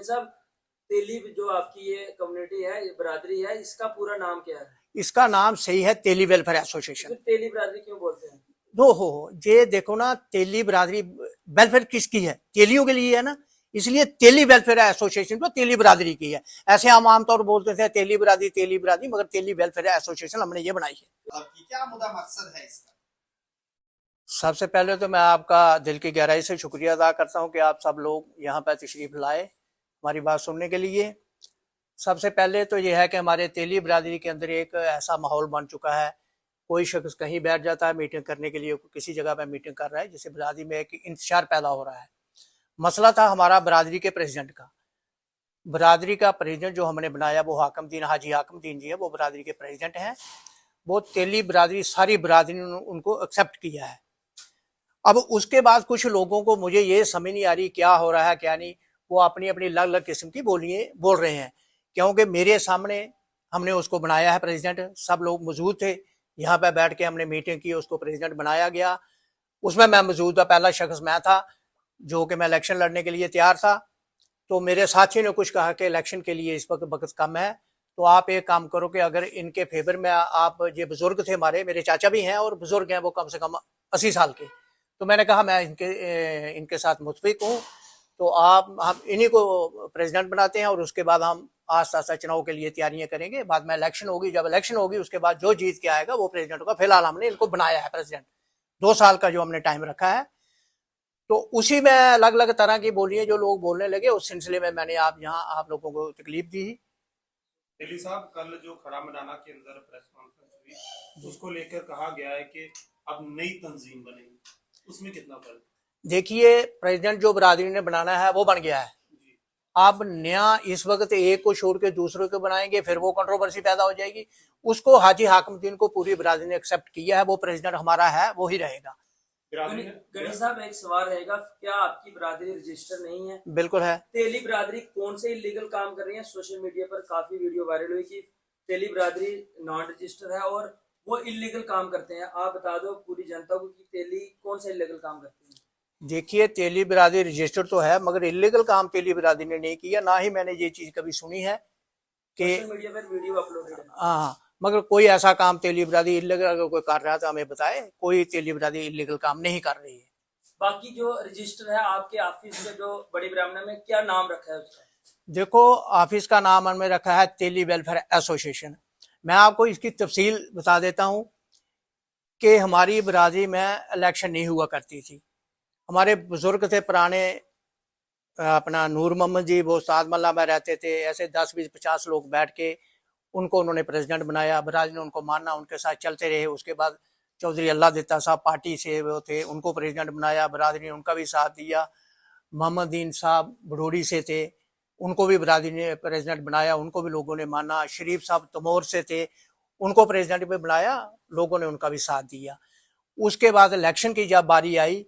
गनी साहब, तेली जो आपकी ये कम्युनिटी है, ये बरादरी है, इसका पूरा नाम क्या है? इसका नाम सही है तेली वेलफेयर एसोसिएशन। फिर तेली बरादरी क्यों बोलते हैं? दो हो ये देखो ना, तेली बरादरी वेलफेयर किसकी है? तेलियों के लिए है ना, इसलिए तेली वेलफेयर एसोसिएशन तो तेली बरादरी की है। ऐसे हम आमतौर पर बोलते थे तेली बरादरी, मगर तेली वेलफेयर एसोसिएशन हमने ये बनाई है। आपकी क्या मुद्दा मकसद है इसका? सबसे पहले तो मैं आपका दिल की गहराई से शुक्रिया अदा करता हूं कि आप सब लोग यहाँ पर तशरीफ लाए हमारी बात सुनने के लिए। सबसे पहले तो यह है कि हमारे तेली बरादरी के अंदर एक ऐसा माहौल बन चुका है, कोई शख्स कहीं बैठ जाता है मीटिंग करने के लिए, किसी जगह पर मीटिंग कर रहा है, जिससे बरादरी में एक इंतशार पैदा हो रहा है। मसला था हमारा बरादरी के प्रेसिडेंट का। बरादरी का प्रेसिडेंट जो हमने बनाया वो हाजी हाकम दीन जी है, वो बरादरी के प्रेसिडेंट हैं। वो तेली बरादरी, सारी बरादरी ने उनको एक्सेप्ट किया है। अब उसके बाद कुछ लोगों को मुझे ये समझ नहीं आ रही क्या हो रहा है क्या नहीं, वो अपनी अपनी अलग अलग किस्म की बोल रहे हैं। क्योंकि मेरे सामने हमने उसको बनाया है प्रेसिडेंट, सब लोग मौजूद थे, यहाँ पे बैठ के हमने मीटिंग की, उसको प्रेसिडेंट बनाया गया। उसमें मैं मौजूद था, पहला शख्स मैं था जो कि मैं इलेक्शन लड़ने के लिए तैयार था। तो मेरे साथी ने कुछ कहा कि इलेक्शन के लिए इस वक्त कम है, तो आप एक काम करो कि अगर इनके फेवर में आप, ये बुजुर्ग थे हमारे, मेरे चाचा भी हैं और बुजुर्ग हैं, वो कम से कम 80 साल के। तो मैंने कहा मैं इनके साथ मुतफिक हूँ, तो आप हम इन्हीं को प्रेसिडेंट बनाते हैं और उसके बाद हम आस्ता आस्ता चुनाव के लिए तैयारियां करेंगे। बाद में इलेक्शन होगी, जब इलेक्शन होगी उसके बाद जो जीत के आएगा वो प्रेसिडेंट होगा। फिलहाल हमने इनको बनाया है प्रेसिडेंट, 2 साल का जो हमने टाइम रखा है। तो उसी में अलग अलग तरह की बोलियां जो लोग बोलने लगे, उस सिलसिले में मैंने आप लोगों को तकलीफ दी। तेली साहब, कल जो खड़ा मैदाना के अंदर प्रेस कॉन्फ्रेंस हुई, उसको लेकर कहा गया है कि अब नई तंजीम बनेगी, उसमें कितना फर्क? देखिए, प्रेसिडेंट जो बरादरी ने बनाना है वो बन गया है। आप नया इस वक्त एक को छोड़ के दूसरे को बनाएंगे, फिर वो कंट्रोवर्सी पैदा हो जाएगी। उसको हाजी हाकमुद्दीन को पूरी बरादरी ने एक्सेप्ट किया है, वो प्रेसिडेंट हमारा है, वो ही रहेगा। गनी साहब, एक सवाल रहेगा, क्या आपकी बरादरी रजिस्टर नहीं है? बिल्कुल है। तेली बरादरी कौन से इलीगल काम कर रही है? सोशल मीडिया पर काफी वीडियो वायरल हुई कि तेली बरादरी नॉन रजिस्टर है और वो इलीगल काम करते हैं। आप बता दो पूरी जनता को कि तेली कौन सा इलीगल काम करती है? देखिए, तेली बरादरी रजिस्टर तो है, मगर इलीगल काम तेली बरादरी ने नहीं किया, ना ही मैंने ये चीज कभी सुनी है कि सोशल मीडिया पर वीडियो अपलोडेड है। हाँ, मगर कोई ऐसा काम तेली बरादरी इलीगल अगर कोई कर रहा है तो हमें बताए। कोई तेली बरादरी इलीगल काम नहीं कर रही है। बाकी जो रजिस्टर है आपके ऑफिस में, जो बड़ी ब्राह्मण में, क्या नाम रखा है उसका? देखो, ऑफिस का नाम हमने रखा है तेली वेलफेयर एसोसिएशन। मैं आपको इसकी तफसील बता देता हूँ कि हमारी बरादरी में इलेक्शन नहीं हुआ करती थी। हमारे बुजुर्ग थे पुराने, अपना नूर मोहम्मद जी, वो साद मल्ला में रहते थे। ऐसे 10 20 50 लोग बैठ के उनको उन्होंने प्रेसिडेंट बनाया, बरादरी ने उनको माना, उनके साथ चलते रहे। उसके बाद चौधरी अल्लाह दिता साहब पार्टी से वो थे, उनको प्रेसिडेंट बनाया, बरादरी ने उनका भी साथ दिया। मोहम्मद दीन साहब भड़ोड़ी से थे, उनको भी बरादरी ने प्रेसिडेंट बनाया, उनको भी लोगों ने माना। शरीफ साहब तमोर से थे, उनको प्रेसिडेंट भी बनाया, लोगों ने उनका भी साथ दिया। उसके बाद इलेक्शन की जब बारी आई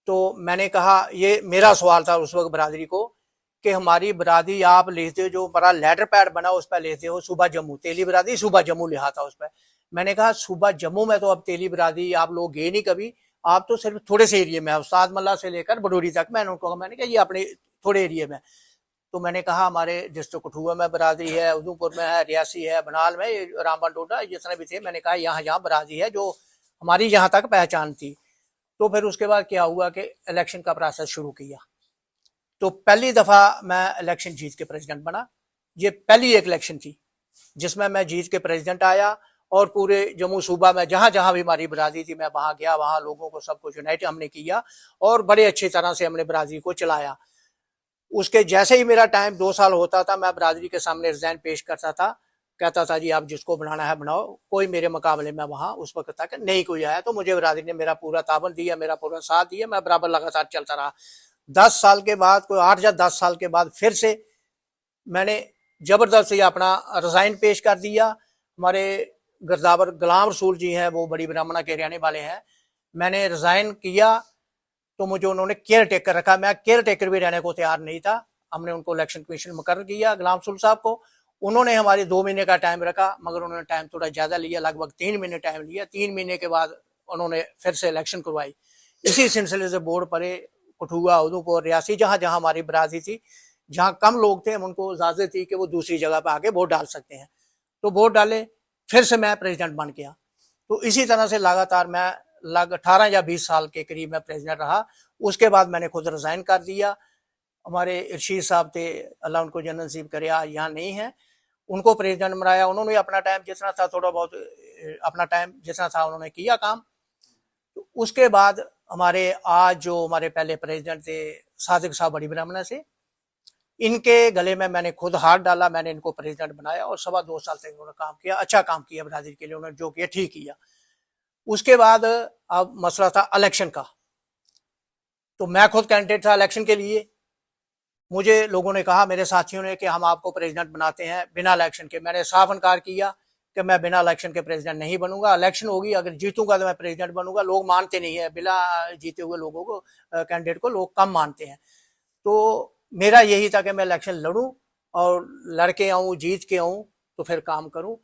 तो मैंने कहा, ये मेरा सवाल था उस वक्त बरादरी को, कि हमारी बरादरी आप लिखते हो, जो बड़ा लेटर पैड बना उस पर लिखते हो सूबा जम्मू, तेली बरादरी सूबा जम्मू लिखा था उस पर। मैंने कहा सूबा जम्मू में तो अब तेली बरादरी आप लोग गए नहीं कभी, आप तो सिर्फ थोड़े से एरिया में, उस्ताद मल्ला से लेकर बडोरी तक। मैंने उनको कहा, मैंने कहा ये अपने थोड़े एरिया में। तो मैंने कहा हमारे डिस्ट्रिक्ट कठुआ में बरादरी है, उधमपुर में है, रियासी है, बनाल में, रामबन टोडा, जितने भी थे। मैंने कहा यहाँ यहाँ बरादरी है जो हमारी यहाँ तक पहचान थी। तो फिर उसके बाद क्या हुआ कि इलेक्शन का प्रोसेस शुरू किया। तो पहली दफा मैं इलेक्शन जीत के प्रेसिडेंट बना। ये पहली एक इलेक्शन थी जिसमें मैं जीत के प्रेसिडेंट आया, और पूरे जम्मू सूबा में जहां जहां भी हमारी बरादरी थी मैं वहां गया, वहां लोगों को सबको यूनाइट हमने किया और बड़े अच्छी तरह से हमने बरादरी को चलाया। उसके जैसे ही मेरा टाइम 2 साल होता था, मैं बरादरी के सामने रिजाइन पेश करता था, कहता था जी आप जिसको बनाना है बनाओ। कोई मेरे मुकाबले में वहां उस वक्त तक नहीं कोई आया। तो मुझे बरादरी ने मेरा पूरा ताबन दिया, मेरा पूरा साथ दिया, मैं बराबर लगातार चलता रहा। 10 साल के बाद, कोई 8 या 10 साल के बाद, फिर से मैंने जबरदस्ती अपना रिजाइन पेश कर दिया। हमारे गर्दावर गुलाम रसूल जी हैं, वो बड़ी ब्राह्मणा के रहने वाले हैं। मैंने रिजाइन किया तो मुझे उन्होंने केयर टेकर रखा। मैं केयर टेकर भी रहने को तैयार नहीं था। हमने उनको इलेक्शन कमीशन मुकर्रर किया, गुलाम रसूल साहब को। उन्होंने हमारे 2 महीने का टाइम रखा, मगर उन्होंने टाइम थोड़ा ज्यादा लिया, लगभग 3 महीने टाइम लिया। 3 महीने के बाद उन्होंने फिर से इलेक्शन करवाई। इसी सिलसिले से बोर्ड पड़े, कठुआ, उधमपुर, रियासी, जहां जहां हमारी बरादरी थी, जहाँ कम लोग थे हम उनको इजाजत दी कि वो दूसरी जगह पर आके वोट डाल सकते हैं, तो वोट डाले, फिर से मैं प्रेसिडेंट बन गया। तो इसी तरह से लगातार मैं 18 या 20 साल के करीब मैं प्रेसिडेंट रहा। उसके बाद मैंने खुद रिजाइन कर दिया। हमारे इरशीद साहब थे, अल्लाह उनको जन्नत नसीब करे, यहाँ नहीं है, उनको प्रेसिडेंट बनाया। उन्होंने अपना टाइम जितना था थोड़ा बहुत अपना टाइम जितना था उन्होंने किया काम। तो उसके बाद हमारे आज जो हमारे पहले प्रेसिडेंट थे सादिक साहब बड़ी ब्राह्मणा से, इनके गले में मैंने खुद हाथ डाला, मैंने इनको प्रेसिडेंट बनाया और 2.25 साल तक उन्होंने काम किया, अच्छा काम किया बरादरी के लिए, उन्होंने जो किया ठीक किया। उसके बाद अब मसला था इलेक्शन का, तो मैं खुद कैंडिडेट था इलेक्शन के लिए। मुझे लोगों ने कहा, मेरे साथियों ने, कि हम आपको प्रेसिडेंट बनाते हैं बिना इलेक्शन के। मैंने साफ इनकार किया कि मैं बिना इलेक्शन के प्रेसिडेंट नहीं बनूंगा। इलेक्शन होगी, अगर जीतूंगा तो मैं प्रेसिडेंट बनूंगा। लोग मानते नहीं है, बिना जीते हुए लोगों को, कैंडिडेट को लोग कम मानते हैं। तो मेरा यही था कि मैं इलेक्शन लड़ूं और लड़के आऊं, जीत के आऊं, तो फिर काम करूं।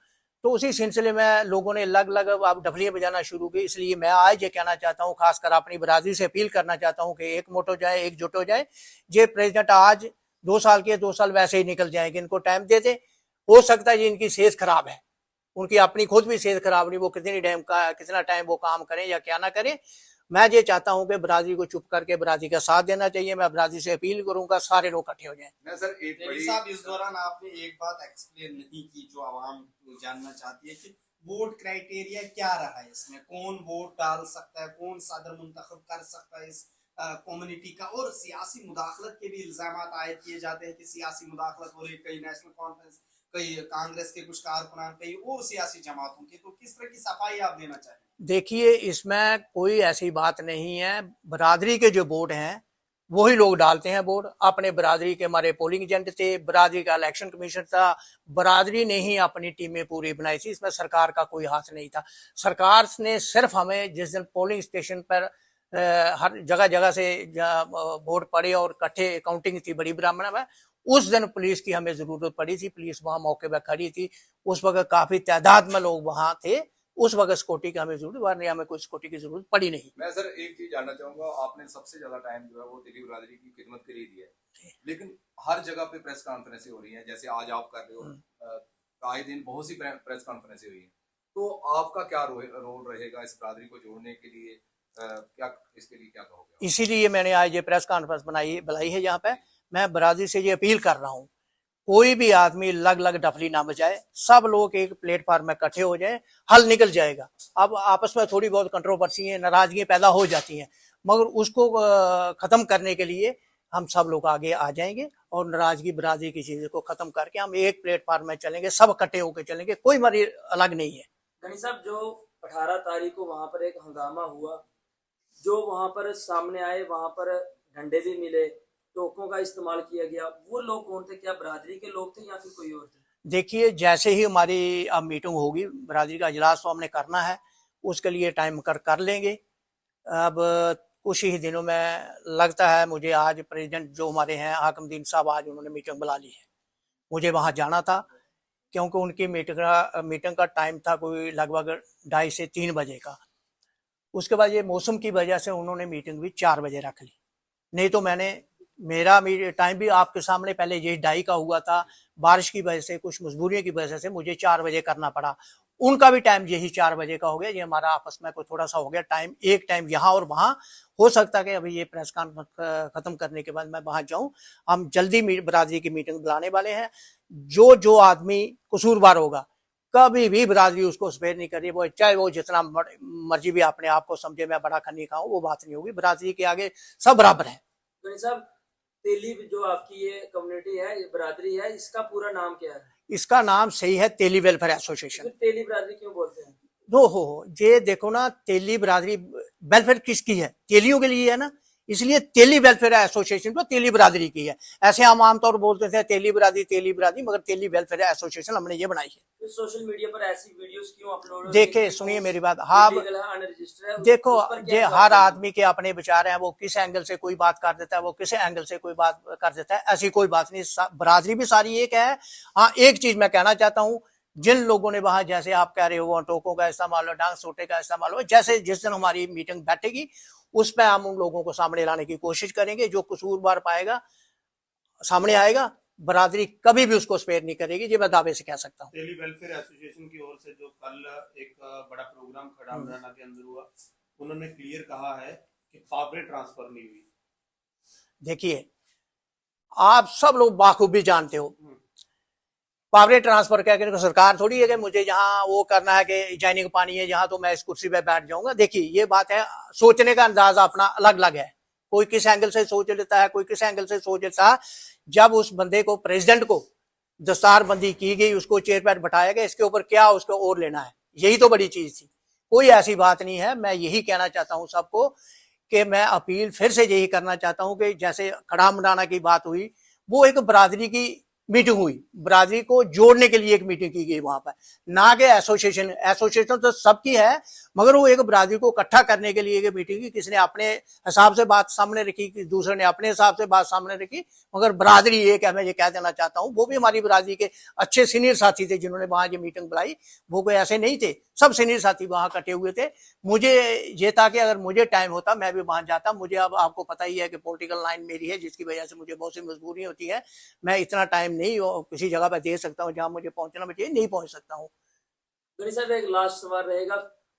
तो उसी सिलसिले में लोगों ने लग लग अब डफलियां बजाना शुरू की। इसलिए मैं आज ये कहना चाहता हूं, खासकर अपनी बरादरी से अपील करना चाहता हूं कि एक मोट हो जाए, एकजुट हो जाए। ये प्रेसिडेंट आज 2 साल के 2 साल वैसे ही निकल जाएंगे, इनको टाइम दे दे। हो सकता है इनकी सेहत खराब है, उनकी अपनी खुद भी सेहत खराब नहीं, वो कितना टाइम वो काम करें या क्या ना करें। मैं ये चाहता हूं कि बरादरी को चुप करके बरादरी का साथ देना चाहिए। मैं बरादरी से अपील करूंगा, सारे लोग इकट्ठे हो जाएं। मैं सर एक बड़ी साहब, इस दौरान आपने एक बात एक्सप्लेन नहीं की जो आवाम जानना चाहती है कि वोट क्राइटेरिया क्या रहा है इसमें, कौन वोट डाल सकता है, कौन सदर मुंतखब कर सकता है इस कम्युनिटी का। और सियासी मुदाखलत के भी इल्जाम आयद किए जाते हैं कि सियासी मुदाखलत हो रही, कई नेशनल कॉन्फ्रेंस, कई कांग्रेस के कुछ कारकुनान, कई और सियासी जमातों की। तो किस तरह की सफाई आप देना चाहेंगे? देखिए, इसमें कोई ऐसी बात नहीं है। बरादरी के जो वोट हैं वही लोग डालते हैं वोट। अपने बरादरी के हमारे पोलिंग एजेंट थे, बरादरी का इलेक्शन कमीशन था, बरादरी ने ही अपनी टीमें पूरी बनाई थी। इसमें सरकार का कोई हाथ नहीं था। सरकार ने सिर्फ हमें जिस दिन पोलिंग स्टेशन पर हर जगह जगह से वोट पड़े और इकट्ठे काउंटिंग थी बड़ी ब्राह्मणा में, उस दिन पुलिस की हमें जरूरत पड़ी थी। पुलिस वहां मौके पर खड़ी थी, उस वक्त काफी तादाद में लोग वहां थे। उस वक्त सिक्योरिटी की हमें जरूरत, वरना हमें कोई सिक्योरिटी की जरूरत पड़ी नहीं। मैं सर एक चीज जानना चाहूंगा, आपने सबसे ज्यादा टाइम जो है वो दिल्ली बरादरी की खिदमत के लिए दिया है, लेकिन हर जगह पे प्रेस कॉन्फ्रेंसें हो रही हैं, जैसे आज आप कर रहे हो, आए दिन बहुत सी प्रेस कॉन्फ्रेंसें हुई हैं, तो आपका क्या रोल रहेगा इस बरादरी को जोड़ने के लिए, क्या इसके लिए क्या कहोगे? इसीलिए मैंने आज ये प्रेस कॉन्फ्रेंस बुलाई है, जहाँ पे मैं बरादरी से ये अपील कर रहा हूँ, कोई भी आदमी लग लग डफली ना बजाए, सब लोग एक प्लेटफॉर्म में इकट्ठे हो जाए, हल निकल जाएगा। अब आपस में थोड़ी बहुत कंट्रोवर्सी है, नाराजगी पैदा हो जाती हैं, मगर उसको खत्म करने के लिए हम सब लोग आगे आ जाएंगे और नाराजगी बरादरी की चीज को खत्म करके हम एक प्लेटफॉर्म में चलेंगे, सब इकट्ठे होकर चलेंगे, कोई मरी अलग नहीं है। गनी साहब, जो 18 तारीख को वहां पर एक हंगामा हुआ, जो वहां पर सामने आए, वहां पर डंडे भी मिले, टोकों का इस्तेमाल किया गया, वो लोग कौन थे? क्या बरादरी के लोग थे या फिर कोई और थे? देखिए, जैसे ही हमारी अब मीटिंग होगी, बरादरी का इजलास तो हमने करना है, उसके लिए टाइम कर लेंगे। अब कुछ ही दिनों में लगता है मुझे, आज प्रेसिडेंट जो हमारे हैं हाकिमुद्दीन साहब, आज उन्होंने मीटिंग बुला ली है। मुझे वहां जाना था क्योंकि उनकी मीटिंग का टाइम था कोई लगभग 2:30 से 3 बजे का। उसके बाद ये मौसम की वजह से उन्होंने मीटिंग भी 4 बजे रख ली, नहीं तो मेरा टाइम भी आपके सामने पहले यही 2:30 का हुआ था। बारिश की वजह से, कुछ मजबूरियों की वजह से मुझे 4 बजे करना पड़ा। उनका भी टाइम यही 4 बजे का हो गया। ये हमारा आपस में कोई थोड़ा सा हो गया टाइम, एक टाइम यहाँ और वहाँ। हो सकता है कि अभी ये प्रेस कॉन्फ्रेंस खत्म करने के बाद मैं वहां जाऊं। हम जल्दी बरादरी की मीटिंग बुलाने वाले हैं। जो आदमी कसूरवार होगा, कभी भी बरादरी उसको सफेद नहीं करी, वो चाहे वो जितना मर्जी भी अपने आप को समझे मैं बड़ा खन्नी खाऊं, वो बात नहीं होगी। बरादरी के आगे सब बराबर है। गनी साहब, तेली जो आपकी ये कम्युनिटी है, ये बरादरी है, इसका पूरा नाम क्या है? इसका नाम सही है तेली वेलफेयर एसोसिएशन। तेली बरादरी क्यों बोलते हैं? हो ये देखो ना, तेली बरादरी वेलफेयर किसकी है? तेलियों के लिए है ना, इसलिए तेली वेलफेयर एसोसिएशन तो तेली बरादरी की है। ऐसे हम आमतौर बोलते थे तेली बरादरी, मगर तेली वेलफेयर एसोसिएशन हमने ये बनाई है। तो सोशल मीडिया पर ऐसी वीडियोस क्यों अपलोड? देखे, सुनिए मेरी बात। हाँ, देखो, ये हर आदमी के अपने विचार हैं, वो किस एंगल से कोई बात कर देता है, वो किस एंगल से कोई बात कर देता है, ऐसी कोई बात नहीं। बरादरी भी सारी एक है। हाँ, एक चीज मैं कहना चाहता हूँ, जिन लोगों ने वहां, जैसे आप कह रहे हो, टोकों का इस्तेमाल हो, डांस सोटे का इस्तेमाल हो, जैसे जिस दिन हमारी मीटिंग बैठेगी उसमें हम उन लोगों को सामने लाने की कोशिश करेंगे। जो कसूरवार पाएगा, सामने आएगा, बरादरी कभी भी उसको स्पेयर नहीं करेगी, ये मैं दावे से कह सकता हूँ। तेली वेलफेयर एसोसिएशन की ओर से जो कल एक बड़ा प्रोग्राम खड़ा मराना के अंदर हुआ, उन्होंने क्लियर कहा है कि पावरे ट्रांसफर नहीं हुई। देखिए, आप सब लोग बाखूबी जानते हो, पावरे ट्रांसफर क्या करें, सरकार थोड़ी है कि मुझे जहां वो करना है कि जैनिक पानी है जहां तो मैं इस कुर्सी पे बैठ जाऊंगा। देखिए, ये बात है, सोचने का अंदाजा अपना अलग अलग है, कोई किस एंगल से सोच लेता है, कोई किस एंगल से सोच लेता है। जब उस बंदे को, प्रेसिडेंट को दस्तारबंदी की गई, उसको चेयर पर बैठाया गया, इसके ऊपर क्या उसको और लेना है, यही तो बड़ी चीज थी। कोई ऐसी बात नहीं है। मैं यही कहना चाहता हूं सबको कि मैं अपील फिर से यही करना चाहता हूं कि जैसे खड़ा मनाना की बात हुई, वो एक बरादरी की मीटिंग हुई, बरादरी को जोड़ने के लिए एक मीटिंग की गई वहां पर, ना कि एसोसिएशन तो सबकी है, मगर वो एक बरादरी को इकट्ठा करने के लिए एक मीटिंग की। किसी ने अपने हिसाब से बात सामने रखी, दूसरे ने अपने हिसाब से बात सामने रखी, मगर बरादरी एक है। मैं ये कह देना चाहता हूँ, वो भी हमारी बरादरी के अच्छे सीनियर साथी थे जिन्होंने वहां ये मीटिंग बुलाई, वो कोई ऐसे नहीं थे, सब सीनियर साथी वहां इकट्ठे हुए थे। मुझे ये था कि अगर मुझे टाइम होता मैं भी वहां जाता। मुझे अब आपको पता ही है कि पॉलिटिकल लाइन मेरी है, जिसकी वजह से मुझे बहुत सी मजबूरी होती है, मैं इतना टाइम नहीं किसी जगह पर दे सकता हूँ जहां मुझे पहुंचना चाहिए, नहीं पहुंच सकता हूँ। गनी साहब, एक लास्ट सवाल रहेगा,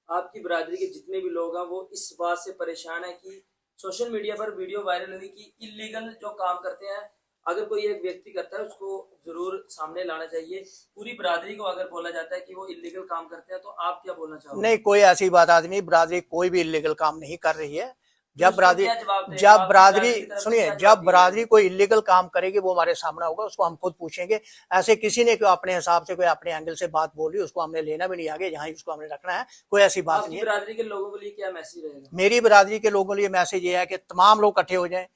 आपकी बरादरी के जितने भी लोग हैं वो इस बात से परेशान है कि सोशल मीडिया पर वीडियो वायरल हुई कि इलीगल जो काम करते हैं, अगर कोई एक व्यक्ति करता है उसको जरूर सामने लाना चाहिए। पूरी बरादरी को अगर बोला जाता है कि वो इलीगल काम करते हैं, तो आप क्या बोलना चाहोगे? नहीं, कोई ऐसी बात आज नहीं, बरादरी कोई भी इलीगल काम नहीं कर रही है। जब उसको बरादरी क्या जवाब देगा? जब आपकी बरादरी बरादरी की तरफ से सुनिए, क्या जब जवाब दिया बरादरी जाएगा? कोई इलीगल काम करेगी वो हमारे सामने होगा, उसको हम खुद पूछेंगे। ऐसे किसी ने कोई अपने हिसाब से, कोई अपने एंगल से बात बोली, उसको हमने लेना भी नहीं आगे, जहां उसको हमने रखना है, कोई ऐसी बात आपकी नहीं है। बरादरी के लोगों के लिए क्या मैसेज रहेगा? मेरी बरादरी के लोगों के लिए मैसेज ये है कि तमाम लोग इकट्ठे हो जाएं,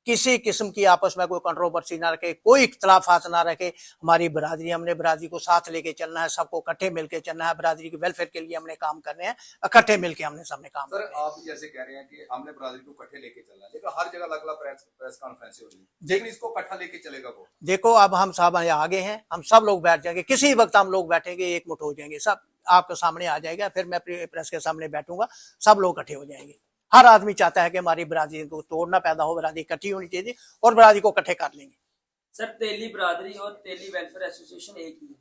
किसी किस्म की आपस में कोई कंट्रोवर्सी ना रखे, कोई इख्तलाफात ना रखे। हमारी बरादरी, हमने बरादरी को साथ लेके चलना है, सबको इकट्ठे मिलकर चलना है, बरादरी के वेलफेयर के लिए हमने काम करने हैं, इकट्ठे मिलकर हमने सामने काम सर, करना है। आप जैसे कह रहे हैं कि हमने बरादरी को इकट्ठे लेके चलना है, लेकिन हर जगह अलग अलग प्रेस कॉन्फ्रेंस हो रही है, लेकिन इसको इकट्ठा लेके चलेगा वो? देखो, अब हम सब आगे हैं, हम सब लोग बैठ जाएंगे, किसी वक्त हम लोग बैठेंगे, एक मुठ हो जाएंगे, सब आपके सामने आ जाएगा, फिर मैं प्रेस के सामने बैठूंगा, सब लोग इकट्ठे हो जाएंगे। हर आदमी चाहता है कि हमारी बरादरी को तोड़ना पैदा हो, बरादरी इकट्ठी होनी चाहिए और बरादरी को इकट्ठे कर लेंगे। सर, तेली बरादरी और तेली वेलफेयर एसोसिएशन एक ही है?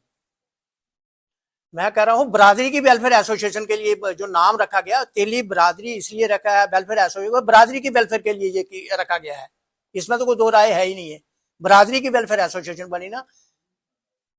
मैं कह रहा हूँ, बरादरी की वेलफेयर एसोसिएशन के लिए जो नाम रखा गया, तेली बरादरी इसलिए रखा है, वेलफेयर एसोसिएशन बरादरी की वेलफेयर के लिए ये रखा गया है, इसमें तो कोई दो राय है ही नहीं है। बरादरी की वेलफेयर एसोसिएशन बनी ना,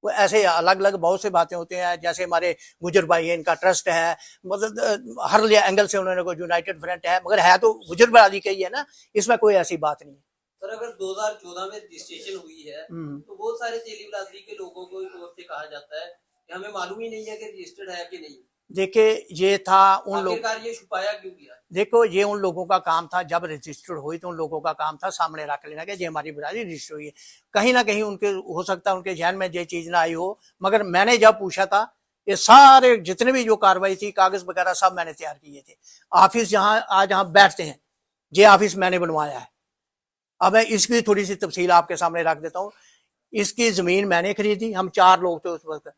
वो ऐसे अलग अलग बहुत से बातें होती हैं, जैसे हमारे गुजर भाई है, इनका ट्रस्ट है, मतलब हर एंगल से उन्होंने कोई यूनाइटेड फ्रंट है, मगर है तो गुजर बरादरी का ही है ना, इसमें कोई ऐसी बात नहीं है। सर, अगर 2014 में रजिस्ट्रेशन हुई है तो बहुत सारे तेली बरादरी के लोगों को इस ओर से कहा जाता है कि हमें मालूम ही नहीं है कि रजिस्टर्ड है कि नहीं। देखिए, ये था उन लोग, आखिरकार ये छुपाया क्यों गया? देखो, ये उन लोगों का काम था, जब रजिस्टर्ड हुई तो उन लोगों का काम था सामने रख लेना कि ये हमारी बरादरी रजिस्टर हुई है। कहीं ना कहीं उनके हो सकता है उनके ध्यान में ये चीज ना आई हो, मगर मैंने जब पूछा था, ये सारे जितने भी जो कार्रवाई थी, कागज वगैरह सब मैंने तैयार किए थे। ऑफिस जहां आज हम बैठते हैं, ये ऑफिस मैंने बनवाया है। अब मैं इसकी थोड़ी सी तफसील आपके सामने रख देता हूँ। इसकी जमीन मैंने खरीदी, हम 4 लोग थे उस वक्त।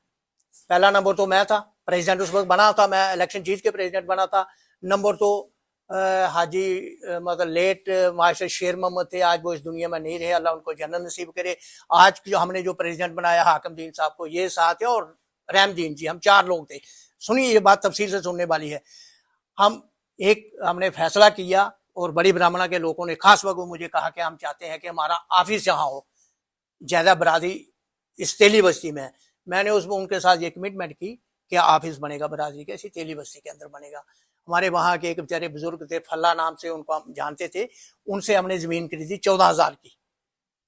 पहला नंबर तो मैं था, प्रेसिडेंट उस वक्त बना था, मैं इलेक्शन जीत के प्रेसिडेंट बना था। नंबर तो हाजी मतलब लेट मास्टर शेर मोहम्मद थे, आज वो इस दुनिया में नहीं रहे, अल्लाह उनको जन्नत नसीब करे। आज जो हमने जो प्रेसिडेंट बनाया हाकिम दीन साहब को, ये साथ है, और रहमदीन जी, हम 4 लोग थे। सुनिए, ये बात तफसील से सुनने वाली है। हमने फैसला किया और बड़ी ब्राह्मणा के लोगों ने खास वक्त मुझे कहा कि हम चाहते हैं कि हमारा ऑफिस यहाँ हो, ज्यादा बरादरी इस तेली बस्ती में। मैंने उसमें उनके साथ ये कमिटमेंट की कि ऑफिस बनेगा बरादरी के, इसी तेली बस्ती के अंदर बनेगा। हमारे वहाँ के एक बेचारे बुजुर्ग थे, फल्ला नाम से, उनको हम जानते थे, उनसे हमने जमीन खरीदी, 14,000 की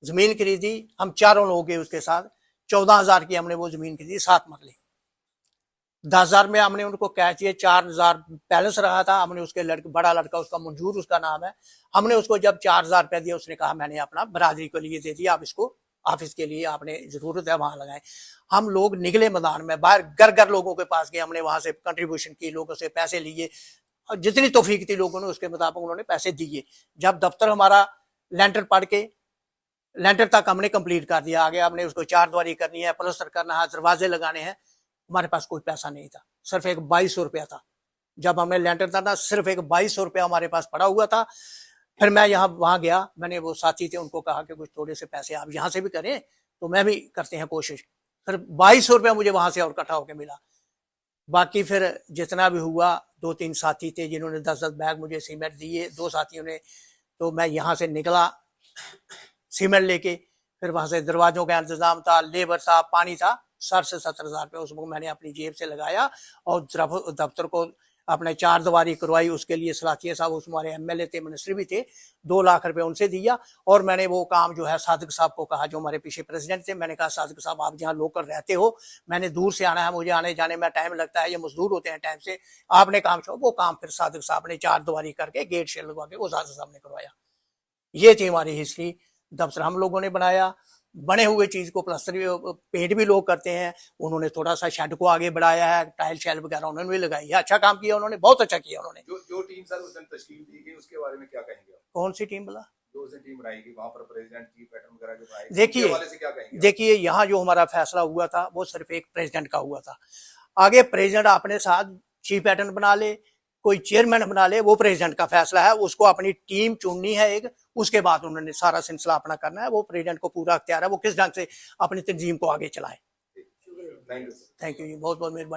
जमीन खरीदी। हम 4 लोग गए उसके साथ, 14,000 की हमने वो जमीन खरीदी, 7 मरले। 10,000 में हमने उनको कैश दिए, 4,000 बैलेंस रहा था। हमने उसके बड़ा लड़का, उसका मंजूर उसका नाम है, हमने उसको जब 4,000 रुपया दिया, उसने कहा मैंने अपना बरादरी के लिए दे दिया, आप इसको ऑफिस के लिए आपने जरूरत है वहां लगाएं। हम लोग निकले मैदान में, बाहर घर घर लोगों के पास गए, हमने वहां से कंट्रीब्यूशन की, लोगों से पैसे लिए, जितनी तौफीक थी लोगों ने उसके मुताबिक उन्होंने पैसे दिए। जब दफ्तर हमारा लेंटर पढ़ के लेंटर तक हमने कंप्लीट कर दिया, आगे हमने उसको 4 द्वारी करनी है, प्लस्तर करना है, दरवाजे लगाने हैं, हमारे पास कोई पैसा नहीं था, सिर्फ एक 2200 रुपया था। जब हमने लेंटर था ना, सिर्फ एक 2200 रुपया हमारे पास पड़ा हुआ था। फिर मैं यहाँ वहाँ गया, मैंने वो साथी थे उनको कहा कि कुछ थोड़े से पैसे आप यहाँ से भी करें तो मैं भी करते हैं कोशिश। फिर 2200 रुपया मुझे वहां से और इकट्ठा होकर मिला। बाकी फिर जितना भी हुआ, 2-3 साथी थे जिन्होंने 10-10 बैग मुझे सीमेंट दिए, 2 साथियों ने। तो मैं यहाँ से निकला सीमेंट लेके, फिर वहां से दरवाजों का इंतजाम था, लेबर था, पानी था, 60 से 70 हज़ार रुपये उसको मैंने अपनी जेब से लगाया और दफ्तर को अपने 4 दीवारी करवाई। उसके लिए सलाथिया साहब उस हमारे MLA थे, मिनिस्टर भी थे, 2 लाख रुपए उनसे दिया। और मैंने वो काम जो है सादिक साहब को कहा, जो हमारे पीछे प्रेसिडेंट थे, मैंने कहा सादिक साहब आप जहाँ लोकल रहते हो, मैंने दूर से आना है, मुझे आने जाने में टाइम लगता है, ये मजदूर होते हैं टाइम से, आपने काम छोड़। वो काम फिर सादिक साहब ने 4 दीवारी करके गेट शेड लगवा के वो सादिक साहब ने करवाया। ये थी हमारी हिस्ट्री। दफ्तर हम लोगों ने बनाया, बने हुए चीज को प्लास्टर पेंट भी लोग करते हैं, उन्होंने थोड़ा सा शेड को आगे बढ़ाया है, टाइल शेल वगैरह उन्होंने भी लगाई है। अच्छा काम किया उन्होंने, बहुत अच्छा किया उन्होंने। जो टीम सर उस दिन तश्कील दी गई उसके बारे में क्या कहेंगे आप? कौन सी टीम बोला? जो उस दिन टीम बनाई गई वहां पर प्रेसिडेंट की पैटर्न वगैरह जो बनाई, देखिए उसके हवाले से क्या कहेंगे? देखिए यहाँ जो हमारा फैसला हुआ था वो सिर्फ एक प्रेसिडेंट का हुआ था। आगे प्रेसिडेंट अपने साथ चीफ पैटर्न बना ले, कोई चेयरमैन बना ले, वो प्रेसिडेंट का फैसला है। उसको अपनी टीम चुननी है एक, उसके बाद उन्होंने सारा सिलसिला अपना करना है। वो प्रेसिडेंट को पूरा अख्तियार है, वो किस ढंग से अपनी तंजीम को आगे चलाए। Thank you. थैंक यू जी, बहुत बहुत मेहरबानी।